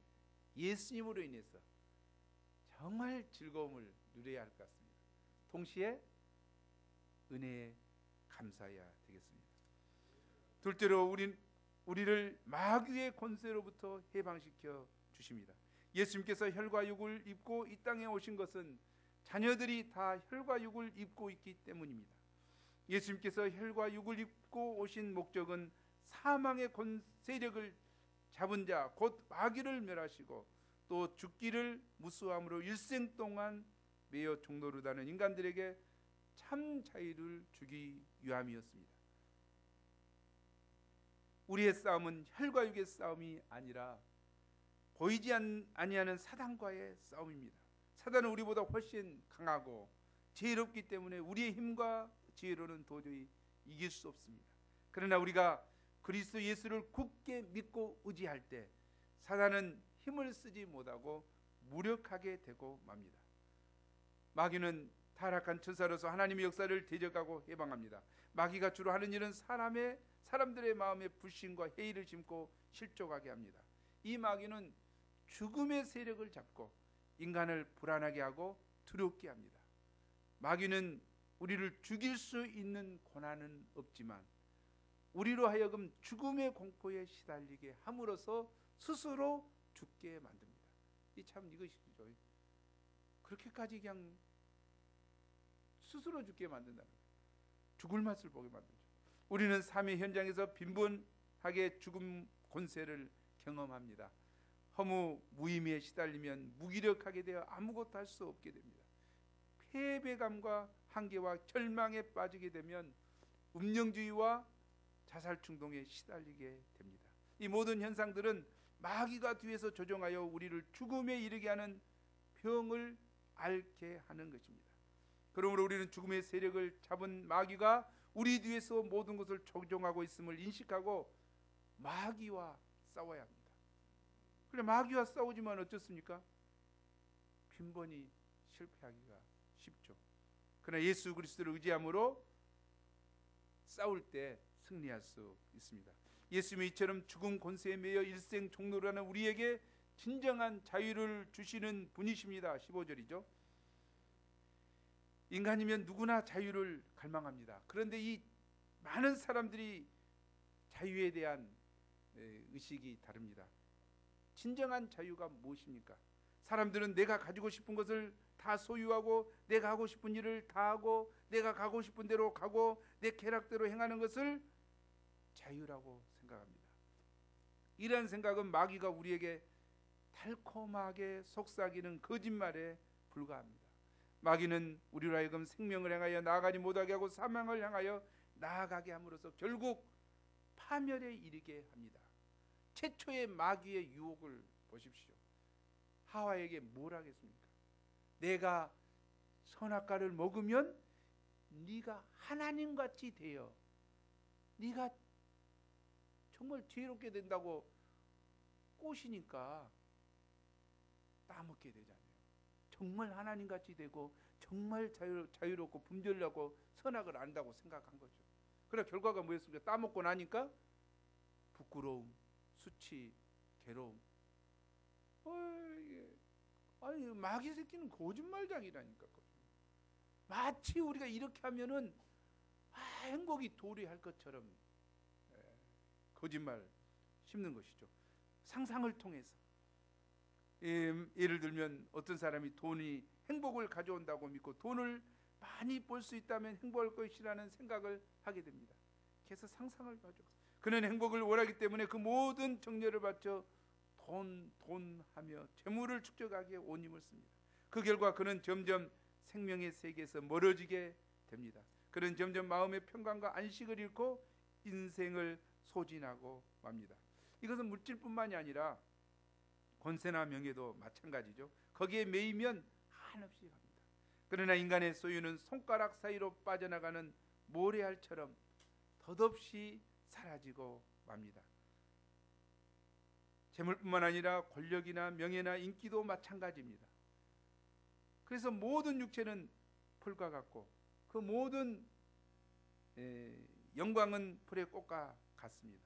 예수님으로 인해서 정말 즐거움을 누려야 할 것 같습니다. 동시에 은혜에 감사해야 되겠습니다. 둘째로 우리를 마귀의 권세로부터 해방시켜 주십니다. 예수님께서 혈과 육을 입고 이 땅에 오신 것은 자녀들이 다 혈과 육을 입고 있기 때문입니다. 예수님께서 혈과 육을 입고 오신 목적은 사망의 세력을 잡은 자 곧 마귀를 멸하시고 또 죽기를 무수함으로 일생 동안 매여 종노릇하는 인간들에게 참 자유를 주기 위함이었습니다. 우리의 싸움은 혈과 육의 싸움이 아니라 보이지 아니하는 사단과의 싸움입니다. 사단은 우리보다 훨씬 강하고 지혜롭기 때문에 우리의 힘과 지혜로는 도저히 이길 수 없습니다. 그러나 우리가 그리스도 예수를 굳게 믿고 의지할 때 사단은 힘을 쓰지 못하고 무력하게 되고 맙니다. 마귀는 타락한 천사로서 하나님의 역사를 대적하고 해방합니다. 마귀가 주로 하는 일은 사람들의 마음에 불신과 회의를 심고 실족하게 합니다. 이 마귀는 죽음의 세력을 잡고 인간을 불안하게 하고 두렵게 합니다. 마귀는 우리를 죽일 수 있는 권한은 없지만 우리로 하여금 죽음의 공포에 시달리게 함으로써 스스로 죽게 만듭니다. 이것이죠. 그렇게까지 그냥 스스로 죽게 만든다는 거예요. 죽을 맛을 보게 만들죠. 우리는 삶의 현장에서 빈번하게 죽음 권세를 경험합니다. 허무 무의미에 시달리면 무기력하게 되어 아무것도 할 수 없게 됩니다. 패배감과 한계와 절망에 빠지게 되면 운명주의와 자살 충동에 시달리게 됩니다. 이 모든 현상들은 마귀가 뒤에서 조종하여 우리를 죽음에 이르게 하는 병을 앓게 하는 것입니다. 그러므로 우리는 죽음의 세력을 잡은 마귀가 우리 뒤에서 모든 것을 조종하고 있음을 인식하고 마귀와 싸워야 합니다. 그래 마귀와 싸우지만 어떻습니까? 빈번히 실패하기가 쉽죠. 그러나 예수 그리스도를 의지함으로 싸울 때 승리할 수 있습니다. 예수님이 이처럼 죽음 권세에 매여 일생 종노릇하는 우리에게 진정한 자유를 주시는 분이십니다. 15절이죠. 인간이면 누구나 자유를 갈망합니다. 그런데 이 많은 사람들이 자유에 대한 의식이 다릅니다. 진정한 자유가 무엇입니까? 사람들은 내가 가지고 싶은 것을 다 소유하고 내가 하고 싶은 일을 다 하고 내가 가고 싶은 대로 가고 내 쾌락대로 행하는 것을 자유라고 생각합니다. 이러한 생각은 마귀가 우리에게 달콤하게 속삭이는 거짓말에 불과합니다. 마귀는 우리로 하여금 생명을 향하여 나아가지 못하게 하고 사망을 향하여 나아가게 함으로써 결국 파멸에 이르게 합니다. 최초의 마귀의 유혹을 보십시오. 하와에게 뭘 하겠습니까? 내가 선악과를 먹으면 네가 하나님같이 되어 네가 정말 지혜롭게 된다고 꼬시니까 따먹게 되잖아요. 정말 하나님같이 되고 정말 자유롭고 분별하고 선악을 안다고 생각한 거죠. 그래 결과가 뭐였습니까? 따먹고 나니까 부끄러움, 수치, 괴로움. 아니 마귀 새끼는 거짓말장이라니까. 마치 우리가 이렇게 하면은 행복이 도래할 것처럼 거짓말 심는 것이죠. 상상을 통해서. 예를 들면 어떤 사람이 돈이 행복을 가져온다고 믿고 돈을 많이 벌 수 있다면 행복할 것이라는 생각을 하게 됩니다. 그래서 상상을 가져. 그는 행복을 원하기 때문에 그 모든 정열을 바쳐 돈 하며 재물을 축적하기에 온 힘을 씁니다. 그 결과 그는 점점 생명의 세계에서 멀어지게 됩니다. 그는 점점 마음의 평강과 안식을 잃고 인생을 소진하고 맙니다. 이것은 물질뿐만이 아니라 권세나 명예도 마찬가지죠. 거기에 매이면 한없이 갑니다. 그러나 인간의 소유는 손가락 사이로 빠져나가는 모래알처럼 덧없이 사라지고 맙니다. 재물뿐만 아니라 권력이나 명예나 인기도 마찬가지입니다. 그래서 모든 육체는 풀과 같고 그 모든 영광은 불의 꽃과 같습니다.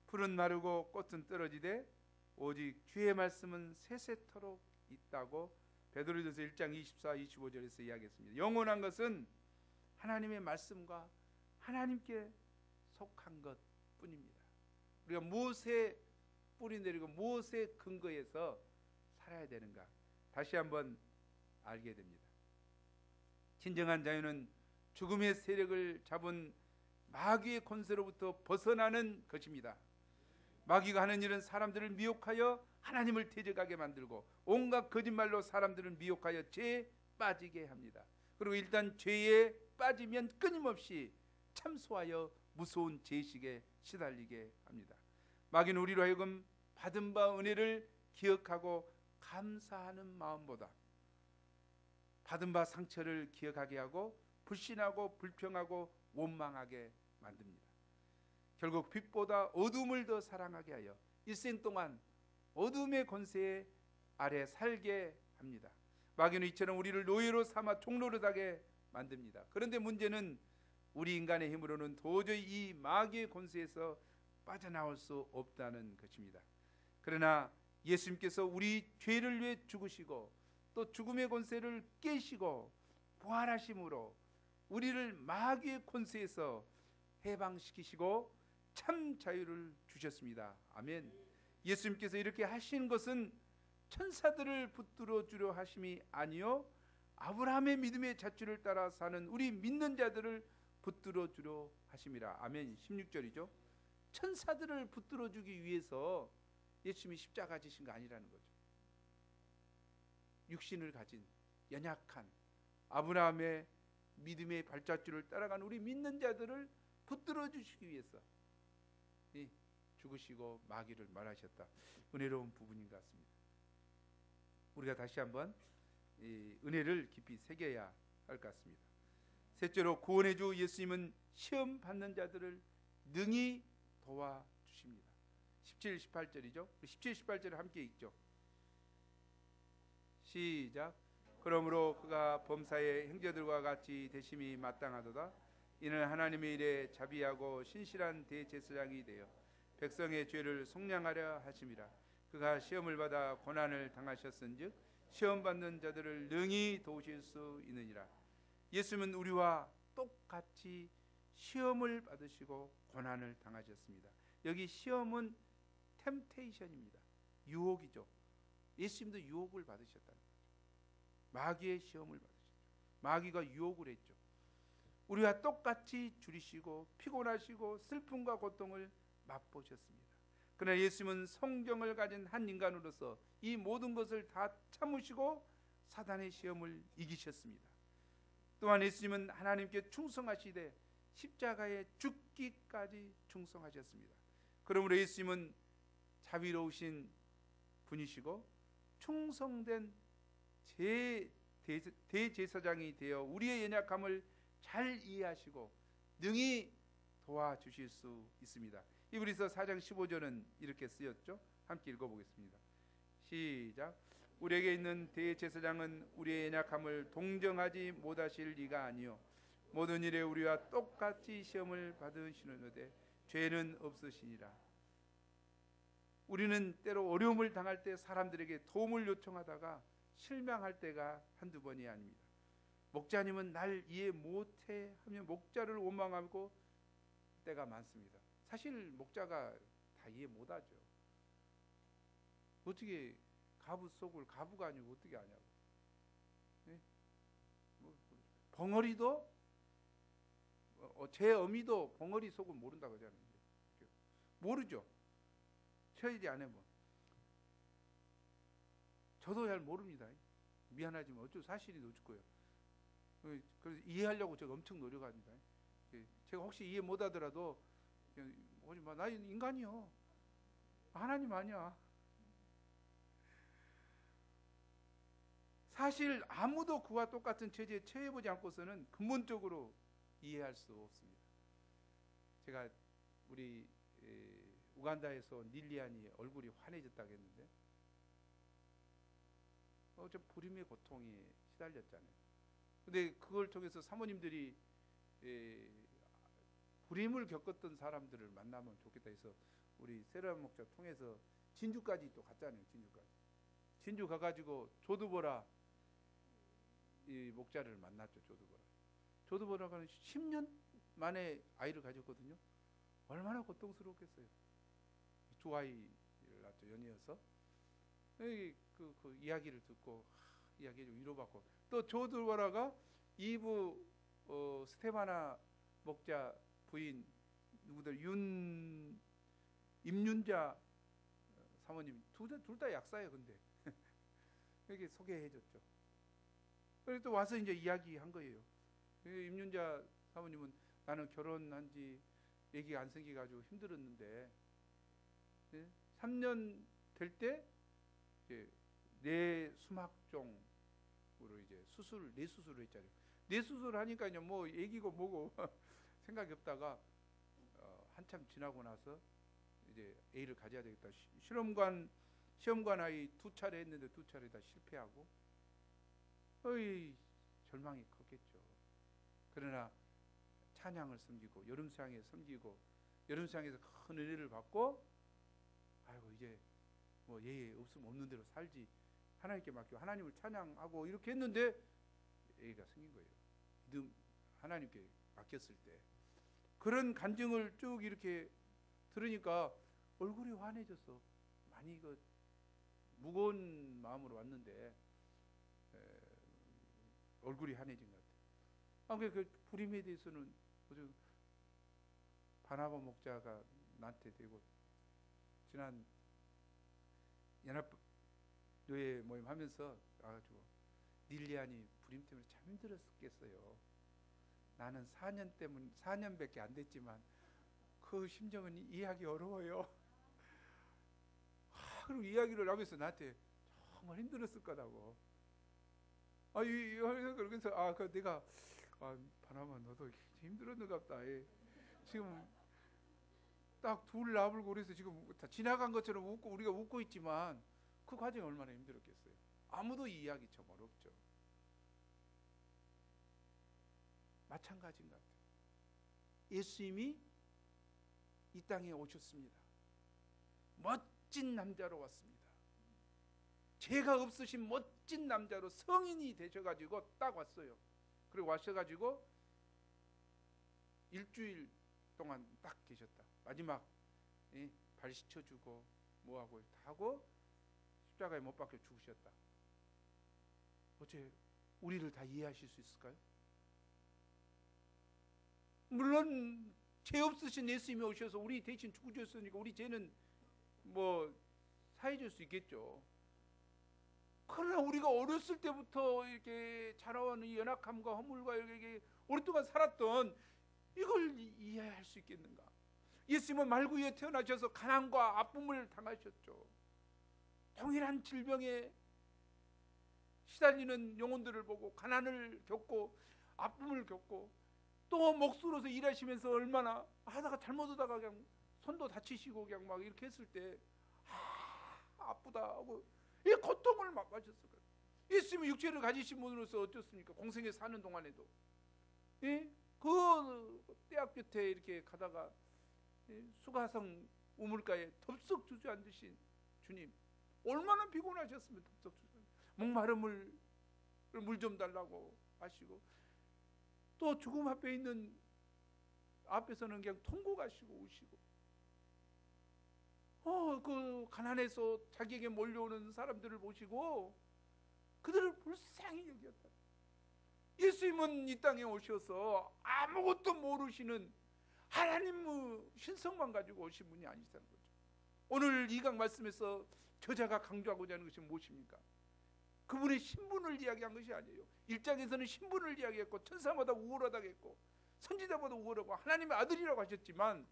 풀은 마르고 꽃은 떨어지되 오직 주의 말씀은 세세토록 있다고 베드로전서 1장 24, 25절에서 이야기했습니다. 영원한 것은 하나님의 말씀과 하나님께 속한 것뿐입니다. 우리가 무엇에 뿌리 내리고 무엇에 근거해서 살아야 되는가 다시 한번 알게 됩니다. 진정한 자유는 죽음의 세력을 잡은 마귀의 권세로부터 벗어나는 것입니다. 마귀가 하는 일은 사람들을 미혹하여 하나님을 대적하게 만들고 온갖 거짓말로 사람들을 미혹하여 죄에 빠지게 합니다. 그리고 일단 죄에 빠지면 끊임없이 참소하여 무서운 죄의식에 시달리게 합니다. 마귀는 우리로 하여금 받은 바 은혜를 기억하고 감사하는 마음보다 받은 바 상처를 기억하게 하고 불신하고 불평하고 원망하게 만듭니다. 결국 빛보다 어둠을 더 사랑하게 하여 일생 동안 어둠의 권세 아래 살게 합니다. 마귀는 이처럼 우리를 노예로 삼아 종노릇하게 만듭니다. 그런데 문제는 우리 인간의 힘으로는 도저히 이 마귀의 권세에서 빠져나올 수 없다는 것입니다. 그러나 예수님께서 우리 죄를 위해 죽으시고 또 죽음의 권세를 깨시고 부활하심으로 우리를 마귀의 권세에서 해방시키시고 참 자유를 주셨습니다. 아멘. 예수님께서 이렇게 하신 것은 천사들을 붙들어 주려 하심이 아니요 아브라함의 믿음의 잣줄을 따라 사는 우리 믿는 자들을 붙들어 주려 하심이라. 아멘. 16절이죠. 천사들을 붙들어 주기 위해서 예수님이 십자가 지신 거 아니라는 거죠. 육신을 가진 연약한 아브라함의 믿음의 발자취를 따라간 우리 믿는 자들을 붙들어 주시기 위해서 죽으시고 마귀를 말하셨다. 은혜로운 부분인 것 같습니다. 우리가 다시 한번 이 은혜를 깊이 새겨야 할 것 같습니다. 셋째로 구원의 주 예수님은 시험 받는 자들을 능히 도와주십니다. 17, 18절이죠. 17, 18절을 함께 읽죠. 시작. 그러므로 그가 범사의 형제들과 같이 되심이 마땅하도다. 이는 하나님의 일에 자비하고 신실한 대제사장이 되어 백성의 죄를 속량하려 하심이라. 그가 시험을 받아 고난을 당하셨은즉 시험 받는 자들을 능히 도우실 수 있느니라. 예수님은 우리와 똑같이 시험을 받으시고 고난을 당하셨습니다. 여기 시험은 템테이션입니다. 유혹이죠. 예수님도 유혹을 받으셨다는 거죠. 마귀의 시험을 받으셨죠. 마귀가 유혹을 했죠. 우리와 똑같이 줄이시고 피곤하시고 슬픔과 고통을 맛보셨습니다. 그러나 예수님은 성경을 가진 한 인간으로서 이 모든 것을 다 참으시고 사단의 시험을 이기셨습니다. 또한 예수님은 하나님께 충성하시되 십자가에 죽기까지 충성하셨습니다. 그러므로 예수님은 자비로우신 분이시고 충성된 대제사장이 되어 우리의 연약함을 잘 이해하시고 능히 도와주실 수 있습니다. 히브리서 4장 15절은 이렇게 쓰였죠. 함께 읽어보겠습니다. 시작. 우리에게 있는 대제사장은 우리의 연약함을 동정하지 못하실 리가 아니요 모든 일에 우리와 똑같이 시험을 받으시는데 죄는 없으시니라. 우리는 때로 어려움을 당할 때 사람들에게 도움을 요청하다가 실망할 때가 한두 번이 아닙니다. 목자님은 날 이해 못해 하며 목자를 원망하고 때가 많습니다. 사실 목자가 다 이해 못하죠. 어떻게 가부 속을 가부가 아니고 어떻게 아냐고. 네? 벙어리도 제 어미도 벙어리 속은 모른다고 하잖아요. 모르죠. 처리지 안 해면. 저도 잘 모릅니다. 미안하지만 어쩔 사실이 어쩔 거예요. 그래서 이해하려고 제가 엄청 노력합니다. 제가 혹시 이해 못하더라도 오지 마. 나 인간이요. 하나님 아니야. 사실 아무도 그와 똑같은 처지에 처해보지 않고서는 근본적으로 이해할 수 없습니다. 제가 우리 우간다에서 닐리안이 얼굴이 환해졌다고 했는데 저 불임의 고통에 시달렸잖아요. 근데 그걸 통해서 사모님들이 불임을 겪었던 사람들을 만나면 좋겠다 해서 우리 세라 목자 통해서 진주까지 또 갔잖아요. 진주 가가지고 조두보라 이 목자를 만났죠. 조두보라가 10년 만에 아이를 가졌거든요. 얼마나 고통스럽겠어요. 두 아이를 낳죠. 연이어서 그 이야기를 듣고 이야기를 위로받고 또 조두보라가 이부 스테바나 목자 부인 누구들 임윤자 사모님 둘 다 약사예요. 근데 여기 소개해줬죠. 그리고 또 와서 이제 이야기한 거예요. 임윤자 사모님은 나는 결혼한 지 애기가 안 생겨가지고 힘들었는데 3년 될 때 뇌 수막종으로 이제 뇌수술을 했잖아요. 뇌수술 하니까 뭐 애기고 뭐고 생각이 없다가 한참 지나고 나서 이제 애를 가져야 되겠다. 시험관 아이 2차례 했는데 2차례 다 실패하고 절망이 컸겠죠. 그러나 찬양을 섬기고 여름수양에 섬기고 여름수양에서 큰 은혜를 받고 아이고 이제 뭐 얘 없으면 없는 대로 살지 하나님께 맡기고 하나님을 찬양하고 이렇게 했는데 애가 생긴 거예요. 믿음 하나님께 맡겼을 때 그런 간증을 쭉 이렇게 들으니까 얼굴이 환해졌어. 많이 무거운 마음으로 왔는데 얼굴이 환해진 것 같아요. 그 불임에 대해서는 바나바 목자가 나한테 되고 지난 연합교회 모임 하면서 와가지고 닐리안이 불임 때문에 참 힘들었겠어요. 나는 4년밖에 안 됐지만 그 심정은 이해하기 어려워요. 그리고 이야기를 하면서 나한테 정말 힘들었을 거라고. 그래서 내가 바나마 너도 힘들었는가 보다. 지금 딱 둘 나불고 그래서 지금 다 지나간 것처럼 우리가 웃고 있지만 그 과정이 얼마나 힘들었겠어요. 아무도 이해하기 참 어렵죠. 마찬가지인 것 같아요. 예수님이 이 땅에 오셨습니다. 멋진 남자로 왔습니다. 죄가 없으신 멋진 남자로 성인이 되셔가지고 딱 왔어요. 그리고 와셔가지고 일주일 동안 딱 계셨다. 마지막 발 씻어주고 뭐하고 다 하고 십자가에 못 박혀 죽으셨다. 어째 우리를 다 이해하실 수 있을까요? 물론 죄 없으신 예수님이 오셔서 우리 대신 죽으셨으니까 우리 죄는 뭐 사해줄 수 있겠죠. 그러나 우리가 어렸을 때부터 이렇게 자라온 이 연약함과 허물과 이렇게 오랫동안 살았던 이걸 이해할 수 있겠는가? 예수님은 말구이에 태어나셔서 가난과 아픔을 당하셨죠. 동일한 질병에 시달리는 영혼들을 보고 가난을 겪고 아픔을 겪고 또 목수로서 일하시면서 얼마나 하다가 잘못하다가 그냥 손도 다치시고 그냥 막 이렇게 했을 때 아프다 하고 이 고통을 맛보셨을 거예요. 예수님이 육체를 가지신 분으로서 어떻습니까? 공생에 사는 동안에도 그 대학 끝에 이렇게 가다가 수가성 우물가에 덥석 주저앉으신 주님, 얼마나 피곤하셨으면 덥석 주저앉으신, 목마른 물 좀 달라고 하시고, 또 죽음 앞에 있는 앞에서는 그냥 통곡하시고 우시고, 그 가난해서 자기에게 몰려오는 사람들을 보시고 그들을 불쌍히 여겼다. 예수님은 이 땅에 오셔서 아무것도 모르시는 하나님의 신성만 가지고 오신 분이 아니시다는 거죠. 오늘 이 강 말씀에서 저자가 강조하고자 하는 것이 무엇입니까? 그분의 신분을 이야기한 것이 아니에요. 1장에서는 신분을 이야기했고 천사보다 우월하다고 했고 선지자보다 우월하고 하나님의 아들이라고 하셨지만,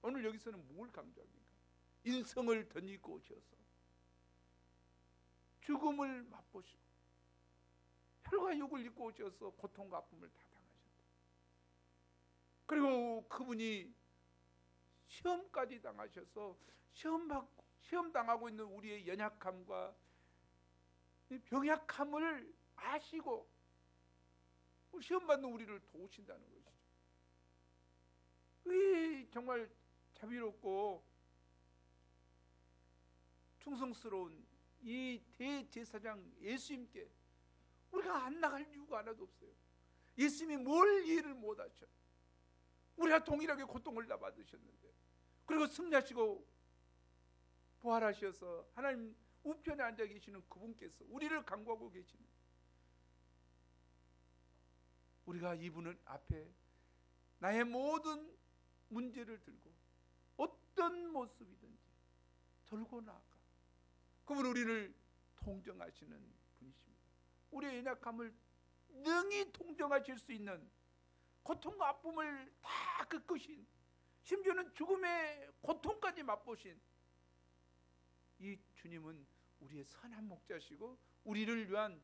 오늘 여기서는 뭘 강조합니까? 인성을 덧입고 오셔서 죽음을 맛보시고 혈과 육을 입고 오셔서 고통과 아픔을 다 당하셨다. 그리고 그분이 시험까지 당하셔서 시험 당하고 있는 우리의 연약함과 병약함을 아시고 시험 받는 우리를 도우신다는 것이죠. 이 정말 자비롭고 충성스러운 이 대제사장 예수님께 우리가 안 나갈 이유가 하나도 없어요. 예수님이 뭘 이해를 못하셔. 우리가 동일하게 고통을 다 받으셨는데, 그리고 승리하시고 부활하셔서 하나님 우편에 앉아 계시는 그분께서 우리를 간구하고 계시는, 우리가 이분을 앞에 나의 모든 문제를 들고 어떤 모습이든지 들고 나아가 그분 우리를 통정하시는 분이십니다. 우리의 연약함을 능히 통정하실 수 있는 고통과 아픔을 다 겪으신, 심지어는 죽음의 고통까지 맛보신 이 주님은 우리의 선한 목자시고 우리를 위한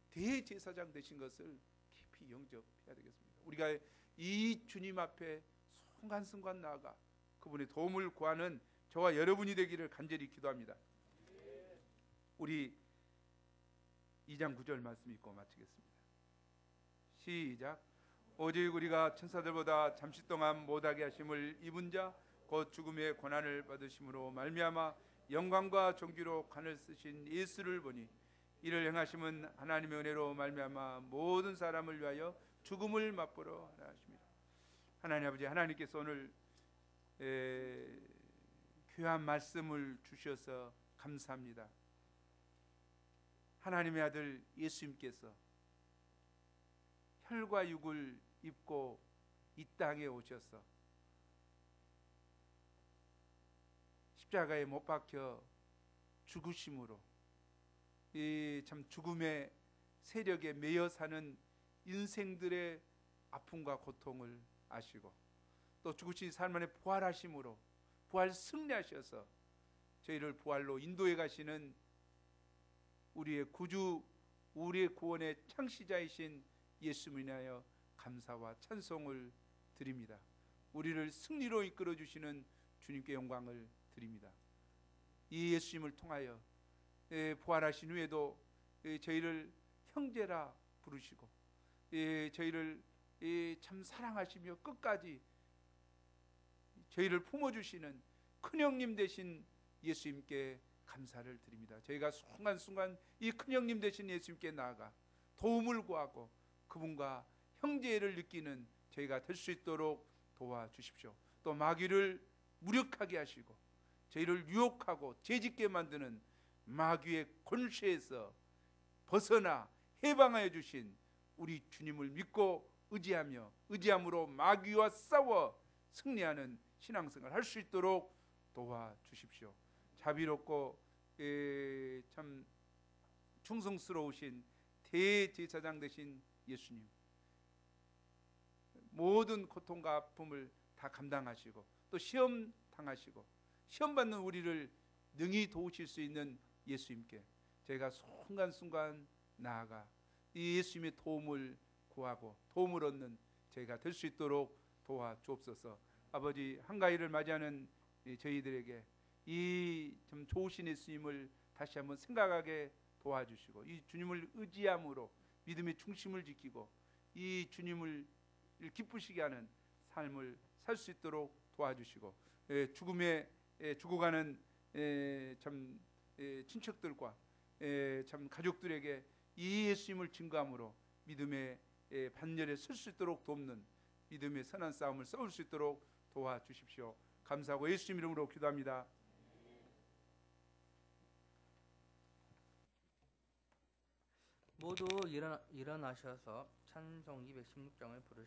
대제사장 되신 것을 깊이 영접해야 되겠습니다. 우리가 이 주님 앞에 순간순간 나아가 그분의 도움을 구하는 저와 여러분이 되기를 간절히 기도합니다. 우리 2장 9절 말씀 읽고 마치겠습니다. 시작. 오직 우리가 천사들보다 잠시 동안 못하게 하심을 입은 자 곧 죽음의 고난을 받으심으로 말미암아 영광과 존귀로 관을 쓰신 예수를 보니 이를 행하심은 하나님의 은혜로 말미암아 모든 사람을 위하여 죽음을 맛보러 하라 하십니다. 하나님 아버지, 하나님께서 오늘 귀한 말씀을 주셔서 감사합니다. 하나님의 아들 예수님께서 혈과 육을 입고 이 땅에 오셔서 십자가에 못 박혀 죽으심으로 이 참 죽음의 세력에 매여 사는 인생들의 아픔과 고통을 아시고, 또 죽으신 삶 안에 부활하심으로 부활 승리하셔서 저희를 부활로 인도해 가시는 우리의 구주, 우리의 구원의 창시자이신 예수님을 인하여 감사와 찬송을 드립니다. 우리를 승리로 이끌어 주시는 주님께 영광을 드립니다. 이 예수님을 통하여 부활하신 후에도 저희를 형제라 부르시고 저희를 참 사랑하시며 끝까지 저희를 품어주시는 큰형님 되신 예수님께 감사를 드립니다. 저희가 순간순간 이 큰형님 되신 예수님께 나아가 도움을 구하고 그분과 형제를 느끼는 저희가 될 수 있도록 도와주십시오. 또 마귀를 무력하게 하시고 저희를 유혹하고 죄짓게 만드는 마귀의 권세에서 벗어나 해방하여 주신 우리 주님을 믿고 의지함으로 마귀와 싸워 승리하는 신앙생활 할 수 있도록 도와주십시오. 자비롭고 참 충성스러우신 대제사장 되신 예수님, 모든 고통과 아픔을 다 감당하시고 또 시험 당하시고 시험 받는 우리를 능히 도우실 수 있는 예수님께 저희가 순간순간 나아가 이 예수님의 도움을 구하고 도움을 얻는 저희가 될 수 있도록 도와주옵소서. 아버지, 한가위를 맞이하는 저희들에게 이 좀 좋으신 예수님을 다시 한번 생각하게 도와주시고 이 주님을 의지함으로 믿음의 중심을 지키고 이 주님을 기쁘시게 하는 삶을 살 수 있도록 도와주시고 죽음에 죽어가는 참 친척들과 참 가족들에게 이 예수님을 증거함으로 믿음의 반열에 설 수 있도록 돕는 믿음의 선한 싸움을 싸울 수 있도록 도와주십시오. 감사하고 예수님 이름으로 기도합니다. 모두 일어나셔서 찬송 216장을 부르시기